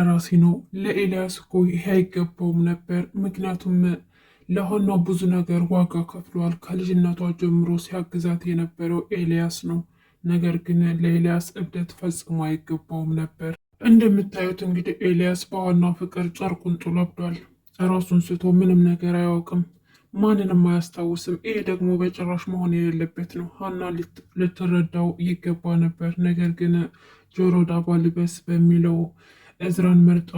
ራሲ ነው። ለኤልያስ እኮ ይሄ አይገባውም ነበር። ምክንያቱም ለሆኗ ብዙ ነገር ዋጋ ከፍሏል። ከልጅነቷ ጀምሮ ሲያግዛት የነበረው ኤልያስ ነው። ነገር ግን ለኤልያስ እብደት ፈጽሞ አይገባውም ነበር። እንደምታዩት እንግዲህ ኤልያስ በዋናው ፍቅር ጨርቁን ጥሎ አብዷል። ራሱን ስቶ ምንም ነገር አያውቅም፣ ማንንም አያስታውስም። ይሄ ደግሞ በጭራሽ መሆን የሌለበት ነው። ሀና ልትረዳው ይገባ ነበር። ነገር ግን ጆሮ ዳባ ልበስ በሚለው እዝራን መርጣ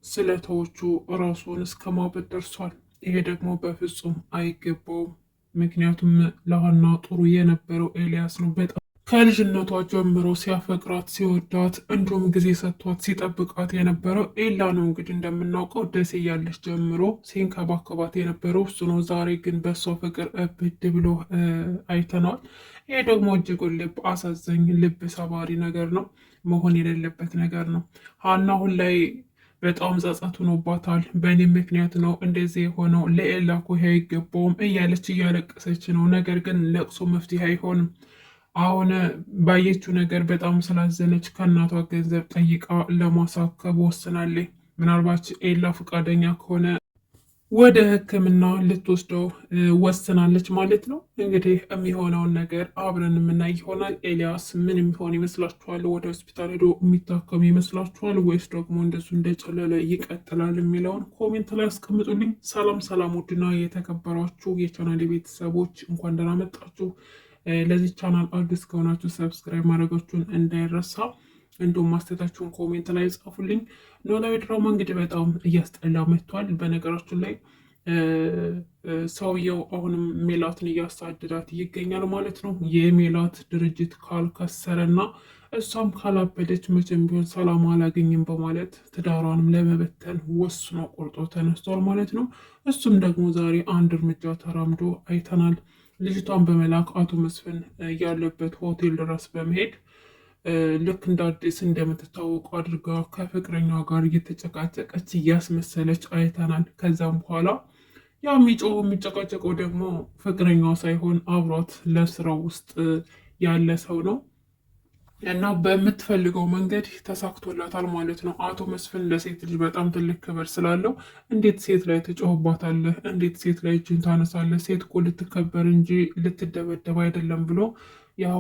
ስለተዎቹ ራሱን እስከ ማበድ ደርሷል። ይሄ ደግሞ በፍጹም አይገባውም። ምክንያቱም ለሀና ጥሩ የነበረው ኤልያስ ነው። በጣም ከልጅነቷ ጀምሮ ሲያፈቅራት ሲወዳት፣ እንዲሁም ጊዜ ሰጥቷት ሲጠብቃት የነበረው ኤላ ነው። እንግዲህ እንደምናውቀው ደሴ ያለች ጀምሮ ሲንከባከባት የነበረው እሱ ነው። ዛሬ ግን በሷ ፍቅር እብድ ብሎ አይተነዋል። ይሄ ደግሞ እጅጉን ልብ አሳዘኝ፣ ልብ ሰባሪ ነገር ነው። መሆን የሌለበት ነገር ነው። ሀና አሁን ላይ በጣም ጸጸት ሆኖባታል። በእኔ ምክንያት ነው እንደዚህ የሆነው፣ ለኤላ እኮ ይሄ አይገባውም እያለች እያለቀሰች ነው። ነገር ግን ለቅሶ መፍትሄ አይሆንም። አሁን ባየችው ነገር በጣም ስላዘነች ከእናቷ ገንዘብ ጠይቃ ለማሳከብ ወስናለች። ምናልባት ኤላ ፈቃደኛ ከሆነ ወደ ሕክምና ልትወስደው ወስናለች ማለት ነው። እንግዲህ የሚሆነውን ነገር አብረን የምናይ ይሆናል። ኤልያስ ምን የሚሆን ይመስላችኋል? ወደ ሆስፒታል ሄዶ የሚታከም ይመስላችኋል? ወይስ ደግሞ እንደሱ እንደጨለለ ይቀጥላል የሚለውን ኮሜንት ላይ አስቀምጡልኝ። ሰላም ሰላም! ውድና የተከበራችሁ የቻናል ቤተሰቦች እንኳን ደህና መጣችሁ። ለዚህ ቻናል አዲስ ከሆናችሁ ሰብስክራይብ ማድረጋችሁን እንዳይረሳ፣ እንዲሁም ማስተታችሁን ኮሜንት ላይ ጻፉልኝ። ኖላዊ ድራማ እንግዲህ በጣም እያስጠላ መጥቷል። በነገራችን ላይ ሰውየው አሁንም ሜላትን እያሳደዳት ይገኛል ማለት ነው። የሜላት ድርጅት ካልከሰረና እሷም ካላበደች መቼም ቢሆን ሰላም አላገኝም በማለት ትዳሯንም ለመበተን ወስኖ ቆርጦ ተነስቷል ማለት ነው። እሱም ደግሞ ዛሬ አንድ እርምጃ ተራምዶ አይተናል። ልጅቷን በመላክ አቶ መስፍን ያለበት ሆቴል ድረስ በመሄድ ልክ እንደ አዲስ እንደምትታወቁ አድርጋ ከፍቅረኛዋ ጋር እየተጨቃጨቀች እያስመሰለች አይተናል። ከዛም በኋላ ያ የሚጨቃጨቀው ደግሞ ፍቅረኛዋ ሳይሆን አብሯት ለስራው ውስጥ ያለ ሰው ነው እና በምትፈልገው መንገድ ተሳክቶላታል ማለት ነው። አቶ መስፍን ለሴት ልጅ በጣም ትልቅ ክብር ስላለው እንዴት ሴት ላይ ትጮህባታለህ? እንዴት ሴት ላይ እጅን ታነሳለህ? ሴት እኮ ልትከበር እንጂ ልትደበደብ አይደለም ብሎ ያው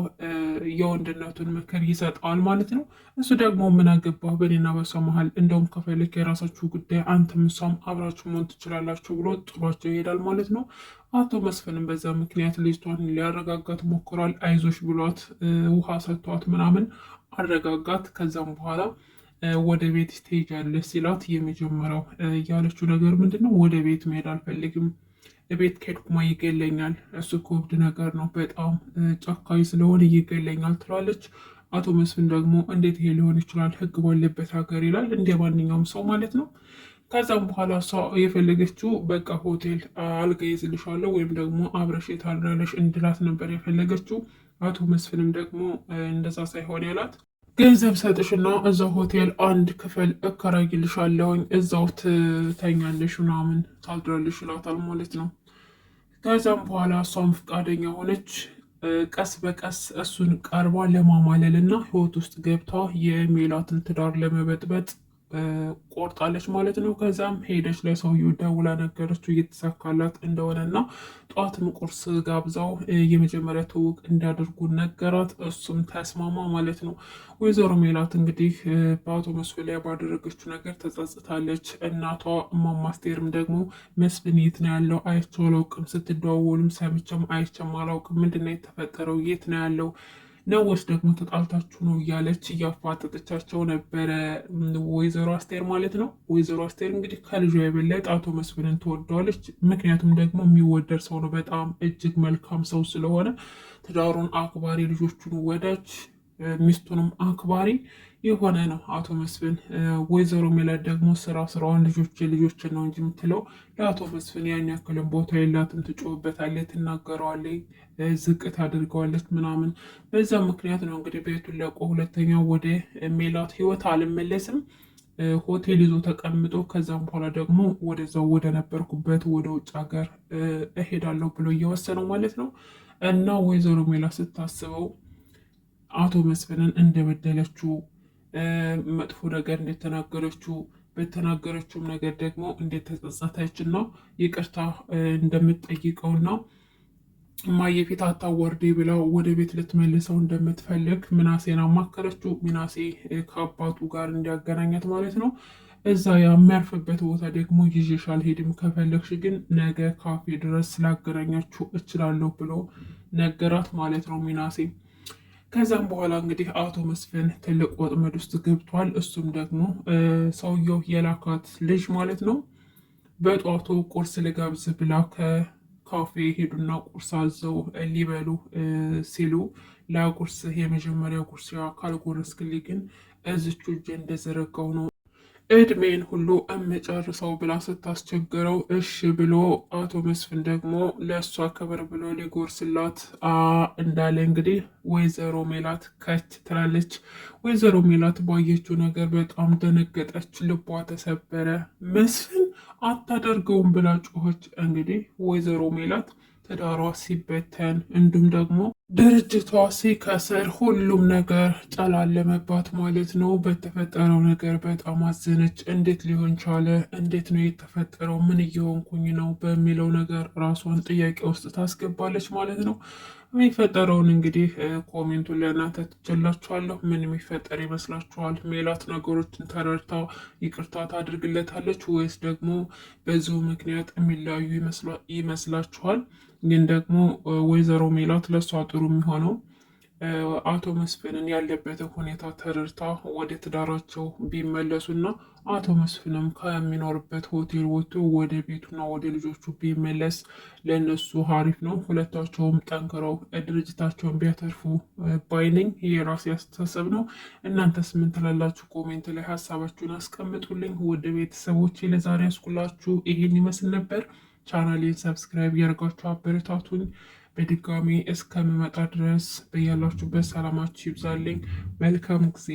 የወንድነቱን ምክር ይሰጠዋል ማለት ነው። እሱ ደግሞ ምን አገባህ በኔና በሷ መሀል፣ እንደውም ከፈለክ የራሳችሁ ጉዳይ፣ አንተም እሷም አብራችሁ መሆን ትችላላችሁ ብሎ ጥሏቸው ይሄዳል ማለት ነው። አቶ መስፍንም በዛ ምክንያት ልጅቷን ሊያረጋጋት ሞክሯል። አይዞሽ ብሏት ውሃ ሰጥቷት ምናምን አረጋጋት። ከዛም በኋላ ወደ ቤት ትሄጃለሽ ሲላት የመጀመሪያው ያለችው ነገር ምንድን ነው? ወደ ቤት መሄድ አልፈልግም፣ ቤት ከሄድኩማ ይገለኛል፣ እሱ እኮ እብድ ነገር ነው፣ በጣም ጨካኝ ስለሆነ ይገለኛል ትላለች። አቶ መስፍን ደግሞ እንዴት ይሄ ሊሆን ይችላል? ሕግ ባለበት ሀገር ይላል፣ እንደ ማንኛውም ሰው ማለት ነው። ከዛም በኋላ እሷ የፈለገችው በቃ ሆቴል አልጋ ይዝልሻለሁ ወይም ደግሞ አብረሽ ታድሪያለሽ እንድላት ነበር የፈለገችው። አቶ መስፍንም ደግሞ እንደዛ ሳይሆን ያላት ገንዘብ ሰጥሽና እዛው ሆቴል አንድ ክፍል እከራይልሻለሁኝ እዛው ትተኛለሽ ምናምን ታድሪያለሽ ይላታል ማለት ነው። ከዛም በኋላ እሷም ፈቃደኛ ሆነች። ቀስ በቀስ እሱን ቀርባ ለማማለል እና ህይወት ውስጥ ገብታ የሜላትን ትዳር ለመበጥበጥ ቆርጣለች ማለት ነው። ከዛም ሄደች ለሰውየው ደውላ ነገረችው እየተሳካላት እንደሆነና ጠዋትም ቁርስ ጋብዛው የመጀመሪያ ትውውቅ እንዲያደርጉ ነገራት። እሱም ተስማማ ማለት ነው። ወይዘሮ ሜላት እንግዲህ በአቶ መስፍን ላይ ባደረገችው ነገር ተጸጽታለች። እናቷ እማማ አስቴርም ደግሞ መስፍን የት ነው ያለው? አይቼው አላውቅም፣ ስትደዋወሉም ሰምቼም አይቼም አላውቅም፣ ምንድነው የተፈጠረው? የት ነው ያለው ነውስ ደግሞ ተጣልታችሁ ነው እያለች እያፋጠጠቻቸው ነበረ ወይዘሮ አስቴር ማለት ነው። ወይዘሮ አስቴር እንግዲህ ከልጇ የበለጠ አቶ መስፍንን ትወደዋለች። ምክንያቱም ደግሞ የሚወደድ ሰው ነው፣ በጣም እጅግ መልካም ሰው ስለሆነ ትዳሩን አክባሪ፣ ልጆቹን ወዳጅ፣ ሚስቱንም አክባሪ የሆነ ነው አቶ መስፍን። ወይዘሮ ሜላት ደግሞ ስራዋን ልጆችን ነው እንጂ የምትለው ለአቶ መስፍን ያን ያክልን ቦታ የላትም። ትጮህበታለች፣ ትናገረዋለች፣ ዝቅ ታደርገዋለች ምናምን። በዛ ምክንያት ነው እንግዲህ ቤቱን ለቆ ሁለተኛ ወደ ሜላት ህይወት አልመለስም ሆቴል ይዞ ተቀምጦ ከዛም በኋላ ደግሞ ወደዛው ወደ ነበርኩበት ወደ ውጭ ሀገር እሄዳለሁ ብሎ እየወሰነው ማለት ነው። እና ወይዘሮ ሜላት ስታስበው አቶ መስፍንን እንደበደለችው መጥፎ ነገር እንደተናገረችው በተናገረችውም ነገር ደግሞ እንደተጸጸተች እና ይቅርታ እንደምትጠይቀውና እማዬ ፊት አታዋርዴ ብላ ወደ ቤት ልትመልሰው እንደምትፈልግ ምናሴን አማከረችው። ምናሴ ከአባቱ ጋር እንዲያገናኛት ማለት ነው። እዛ የሚያርፍበት ቦታ ደግሞ ይዤሽ አልሄድም፣ ከፈለግሽ ግን ነገ ካፌ ድረስ ስላገናኛችሁ እችላለሁ ብሎ ነገራት ማለት ነው ምናሴ። ከዛም በኋላ እንግዲህ አቶ መስፍን ትልቅ ወጥመድ ውስጥ ገብቷል። እሱም ደግሞ ሰውየው የላካት ልጅ ማለት ነው በጧቱ ቁርስ ልጋብዝ ብላ ከካፌ ሄዱና ቁርስ አዘው ሊበሉ ሲሉ ለቁርስ የመጀመሪያ ቁርስ ካልጎረስክልኝ ግን እዝቹ እጄ እንደዘረጋው ነው እድሜን ሁሉ እምጨርሰው ብላ ስታስቸግረው እሺ ብሎ አቶ መስፍን ደግሞ ለእሷ ክብር ብሎ ሊጎርስላት እንዳለ እንግዲህ ወይዘሮ ሜላት ከች ትላለች። ወይዘሮ ሜላት ባየችው ነገር በጣም ደነገጠች፣ ልቧ ተሰበረ። መስፍን አታደርገውም ብላ ጮኸች። እንግዲህ ወይዘሮ ሜላት ትዳሯ ሲበተን እንዲሁም ደግሞ ድርጅቷ ሲከስር ሁሉም ነገር ጨላለመባት ማለት ነው። በተፈጠረው ነገር በጣም አዘነች። እንዴት ሊሆን ቻለ? እንዴት ነው የተፈጠረው? ምን እየሆንኩኝ ነው? በሚለው ነገር ራሷን ጥያቄ ውስጥ ታስገባለች ማለት ነው። የሚፈጠረውን እንግዲህ ኮሜንቱን ለእናንተ ትችላችኋለሁ። ምን የሚፈጠር ይመስላችኋል? ሜላት ነገሮችን ተረድታ ይቅርታ ታድርግለታለች ወይስ ደግሞ በዚሁ ምክንያት የሚለያዩ ይመስላችኋል? ግን ደግሞ ወይዘሮ ሜላት ለእሷ ጥሩ የሚሆነው አቶ መስፍንን ያለበትን ሁኔታ ተረድታ ወደ ትዳራቸው ቢመለሱና አቶ መስፍንም ከሚኖርበት ሆቴል ወጥቶ ወደ ቤቱና ወደ ልጆቹ ቢመለስ ለእነሱ አሪፍ ነው። ሁለታቸውም ጠንክረው ድርጅታቸውን ቢያተርፉ ባይነኝ። ይህ የራሴ አስተሳሰብ ነው። እናንተስ ምን ትላላችሁ? ኮሜንት ላይ ሀሳባችሁን አስቀምጡልኝ። ወደ ቤተሰቦች ለዛሬ ያስኩላችሁ ይሄን ይመስል ነበር። ቻናሌን ሰብስክራይብ እያደርጋችሁ አበረታቱኝ። በድጋሚ እስከምመጣ ድረስ በያላችሁበት ሰላማችሁ ይብዛልኝ። መልካም ጊዜ